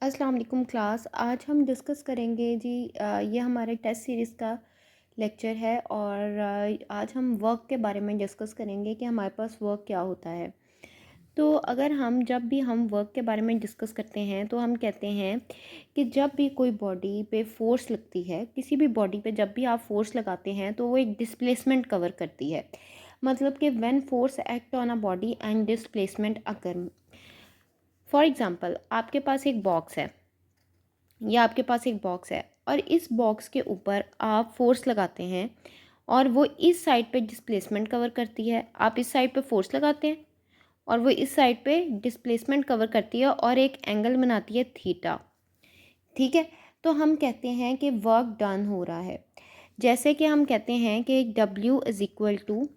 अस्सलाम वालेकुम क्लास। आज हम डिस्कस करेंगे जी ये हमारे टेस्ट सीरीज़ का लेक्चर है और आज हम वर्क के बारे में डिस्कस करेंगे कि हमारे पास वर्क क्या होता है। तो अगर हम जब भी हम वर्क के बारे में डिस्कस करते हैं तो हम कहते हैं कि जब भी कोई बॉडी पे फोर्स लगती है, किसी भी बॉडी पे जब भी आप फोर्स लगाते हैं तो वो एक डिस्प्लेसमेंट कवर करती है। मतलब कि when force act on a body and displacement occur. For example आपके पास एक बॉक्स है, या आपके पास एक बॉक्स है और इस बॉक्स के ऊपर आप फोर्स लगाते हैं और वो इस साइड पे डिस्प्लेसमेंट कवर करती है। आप इस साइड पे फोर्स लगाते हैं और वो इस साइड पे डिस्प्लेसमेंट कवर करती है और एक एंगल बनाती है थीटा। ठीक है, तो हम कहते हैं कि वर्क डन हो रहा है। जैसे कि हम कहते हैं कि W is equal to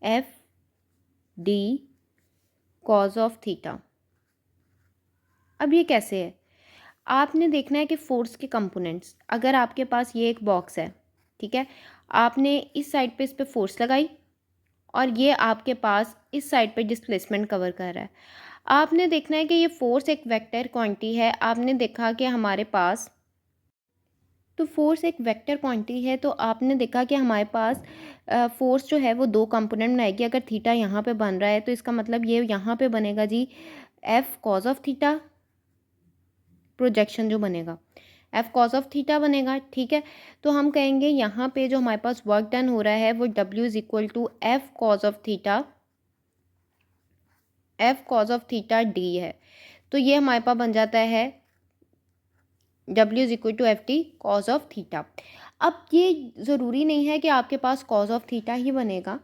F d cos of theta. अब ये कैसे है, आपने देखना है कि फोर्स के कंपोनेंट्स, अगर आपके पास ये एक बॉक्स है, ठीक है, आपने इस साइड पे इस पे फोर्स लगाई और ये आपके पास इस साइड पे डिस्प्लेसमेंट कवर कर रहा है। आपने देखना है कि ये फोर्स एक वेक्टर क्वांटिटी है। आपने देखा कि हमारे पास, तो फोर्स एक वेक्टर क्वांटिटी है, तो आपने देखा कि हमारे पास फोर्स जो है वो दो कंपोनेंट बनाएगी। अगर थीटा यहाँ पे बन रहा है तो इसका मतलब ये यहाँ पे बनेगा G F cos of theta, projection जो बनेगा एफ कॉज ऑफ थीटा बनेगा। ठीक है, तो हम कहेंगे यहाँ पे जो हमारे पास वर्क डन हो रहा है वो W is equal to F cos of theta, F cos of theta d है। तो ये हमारे पास बन जाता है W is equal to F t cos of theta. अब ये ज़रूरी नहीं है कि आपके पास कॉज ऑफ थीटा ही बनेगा,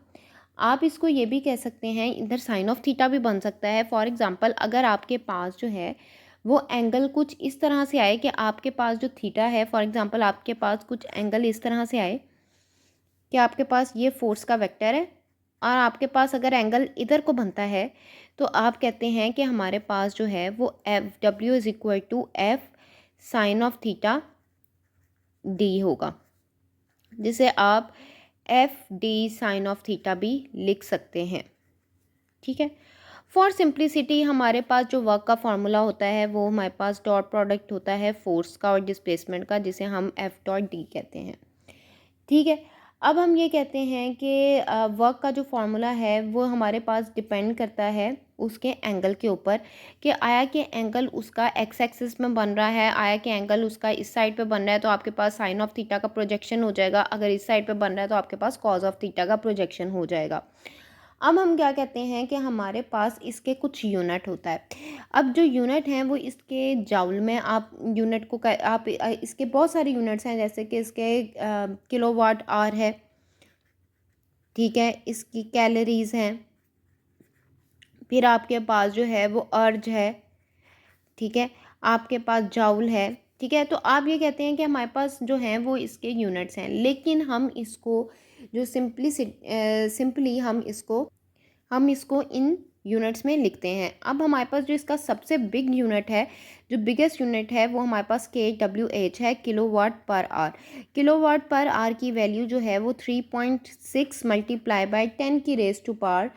आप इसको ये भी कह सकते हैं, इधर साइन ऑफ थीटा भी बन सकता है। फॉर एग्जांपल अगर आपके पास जो है वो एंगल कुछ इस तरह से आए कि आपके पास जो थीटा है, फॉर एग्जांपल आपके पास कुछ एंगल इस तरह से आए कि आपके पास ये फोर्स का वेक्टर है और आपके पास अगर एंगल इधर को बनता है तो आप कहते हैं कि हमारे पास जो है वो F W is equal to F sine of theta d होगा, जिसे आप F d sine of theta भी लिख सकते हैं। ठीक है, फॉर सिंप्लिसिटी हमारे पास जो वर्क का फॉर्मूला होता है वो हमारे पास डॉट प्रोडक्ट होता है फोर्स का और डिस्प्लेसमेंट का, जिसे हम एफ डॉट डी कहते हैं। ठीक है, अब हम ये कहते हैं कि वर्क का जो फार्मूला है वो हमारे पास डिपेंड करता है उसके एंगल के ऊपर, कि आया कि एंगल उसका एक्स एक्सिस में बन रहा है, आया कि एंगल उसका इस साइड पे बन रहा है तो आपके पास साइन ऑफ थीटा का प्रोजेक्शन हो जाएगा, अगर इस साइड पे बन रहा है तो आपके पास कॉज ऑफ थीटा का प्रोजेक्शन हो जाएगा। अब हम क्या कहते हैं कि हमारे पास इसके कुछ यूनिट होता है। अब जो यूनिट हैं वो इसके जाउल में, आप यूनिट को आप इसके बहुत सारे यूनिट्स हैं, जैसे कि इसके किलोवाट आवर है, ठीक है, इसकी कैलोरीज हैं, फिर आपके पास जो है वो अर्ज है, ठीक है, आपके पास जाउल है। ठीक है, तो आप ये कहते हैं कि हमारे पास जो हैं वो इसके यूनिट्स हैं, लेकिन हम इसको जो सिंपली हम इसको इन यूनिट्स में लिखते हैं। अब हमारे पास जो इसका सबसे बिग यूनिट है, जो बिगेस्ट यूनिट है, वो हमारे पास KWH है, kilowatt per hour. Kilowatt per hour की वैल्यू जो है वो 3.6 मल्टीप्लाई बाय 10 की रेज टू पावर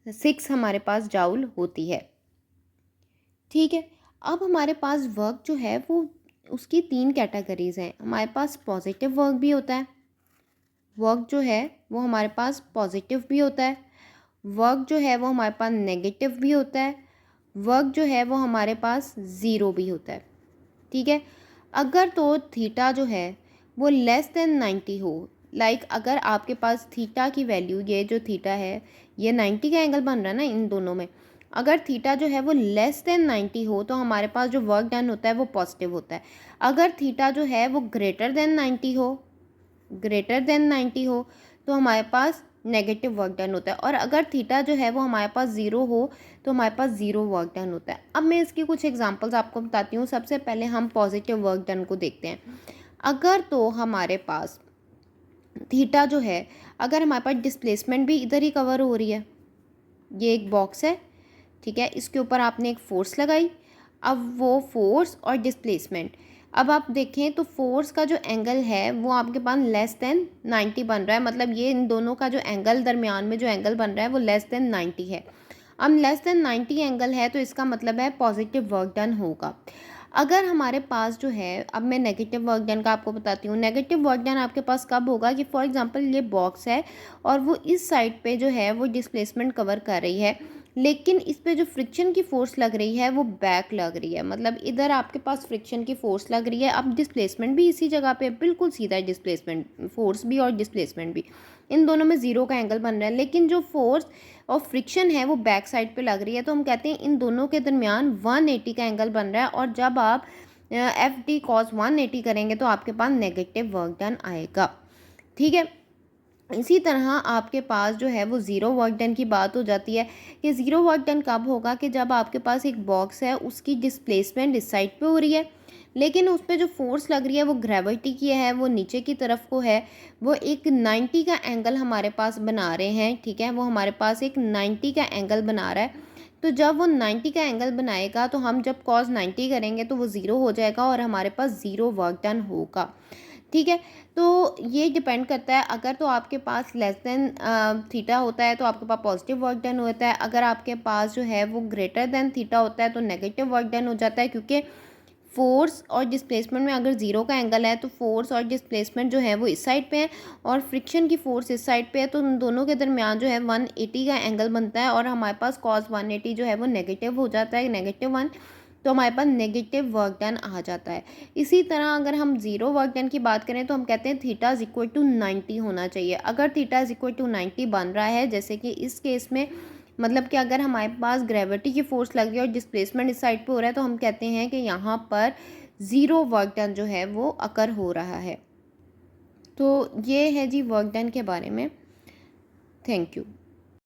6 हमारे पास जाउल होती है। ठीक है, अब हमारे पास वर्क जो है वो उसकी तीन कैटेगरीज हैं। हमारे पास पॉजिटिव वर्क भी होता है, वर्क जो है वो हमारे पास पॉजिटिव भी होता है, वर्क जो है वो हमारे पास नेगेटिव भी होता है, वर्क जो है वो हमारे पास ज़ीरो भी होता है। ठीक है, अगर तो थीटा जो है वो लेस देन 90 हो, लाइक अगर आपके पास थीटा की वैल्यू, ये जो थीटा है ये 90 का एंगल बन रहा है ना इन दोनों में, अगर थीटा जो है वो लेस देन 90 हो तो हमारे पास जो वर्क डन होता है वो पॉजिटिव होता है। अगर थीटा जो है वो ग्रेटर देन 90 हो, तो हमारे पास नेगेटिव वर्क डन होता है, और अगर थीटा जो है वो हमारे पास ज़ीरो हो तो हमारे पास ज़ीरो वर्क डन होता है। अब मैं इसकी कुछ एग्जांपल्स आपको बताती हूँ। सबसे पहले हम पॉजिटिव वर्क डन को देखते हैं। अगर तो हमारे पास थीटा जो है, अगर हमारे पास डिस्प्लेसमेंट भी इधर ही कवर हो रही है, ये एक बॉक्स है, ठीक है, इसके ऊपर आपने एक फोर्स लगाई, अब वो फोर्स और डिस्प्लेसमेंट, अब आप देखें तो फोर्स का जो एंगल है वो आपके पास लेस देन 90 बन रहा है, मतलब ये इन दोनों का जो एंगल दरमियान में जो एंगल बन रहा है वो लेस देन 90 है। अब लेस देन 90 एंगल है तो इसका मतलब है पॉजिटिव वर्क डन होगा। अगर हमारे पास जो है, अब मैं नेगेटिव वर्क डन का आपको बताती हूँ। नेगेटिव वर्क डन आपके पास कब होगा कि फॉर एग्जांपल ये बॉक्स है और वो इस साइड पे जो है वो डिस्प्लेसमेंट कवर कर रही है, लेकिन इस पे जो फ्रिक्शन की फ़ोर्स लग रही है वो बैक लग रही है, मतलब इधर आपके पास फ्रिक्शन की फ़ोर्स लग रही है। अब डिस्प्लेसमेंट भी इसी जगह पे बिल्कुल सीधा है, डिस्प्लेसमेंट फ़ोर्स भी और डिस्प्लेसमेंट भी, इन दोनों में ज़ीरो का एंगल बन रहा है, लेकिन जो फोर्स और फ्रिक्शन है वो बैक साइड पे लग रही है, तो हम कहते हैं इन दोनों के दरमियान 180 का एंगल बन रहा है। और जब आप एफ डी कॉस 180 करेंगे तो आपके पास नेगेटिव वर्क डन आएगा। ठीक है, इसी तरह आपके पास जो है वो ज़ीरो वर्क डन की बात हो जाती है कि ज़ीरो वर्क डन कब होगा कि जब आपके पास एक बॉक्स है, उसकी डिस्प्लेसमेंट इस साइड पे हो रही है, लेकिन उस पर जो फोर्स लग रही है वो ग्रेविटी की है, वो नीचे की तरफ को है, वो एक 90 का एंगल हमारे पास बना रहे हैं। ठीक है, वो हमारे पास एक 90 का एंगल बना रहा है। तो जब वो 90 का एंगल बनाएगा तो हम जब कॉस 90 करेंगे तो वो ज़ीरो हो जाएगा और हमारे पास ज़ीरो वर्क डन होगा। ठीक है, तो ये डिपेंड करता है। अगर तो आपके पास लेस देन थीटा होता है तो आपके पास पॉजिटिव वर्क डन होता है, अगर आपके पास जो है वो ग्रेटर देन थीटा होता है तो नेगेटिव वर्क डन हो जाता है, क्योंकि फोर्स और डिस्प्लेसमेंट में अगर ज़ीरो का एंगल है तो फोर्स और डिस्प्लेसमेंट जो है वो इस साइड पे है और फ्रिक्शन की फोर्स इस साइड पे है, तो उन दोनों के दरमियान जो है 180 का एंगल बनता है और हमारे पास कॉस 180 जो है वो नेगेटिव हो जाता है, -1, तो हमारे पास नेगेटिव वर्क डन आ जाता है। इसी तरह अगर हम ज़ीरो वर्क डन की बात करें तो हम कहते हैं थीटा इज इक्वल टू 90 होना चाहिए। अगर थीटा इज इक्वल टू 90 बन रहा है, जैसे कि इस केस में, मतलब कि अगर हमारे पास ग्रेविटी की फोर्स लगी है और डिस्प्लेसमेंट इस साइड पे हो रहा है, तो हम कहते हैं कि यहाँ पर ज़ीरो वर्क डन जो है वो अकर हो रहा है। तो ये है जी वर्क डन के बारे में। Thank you.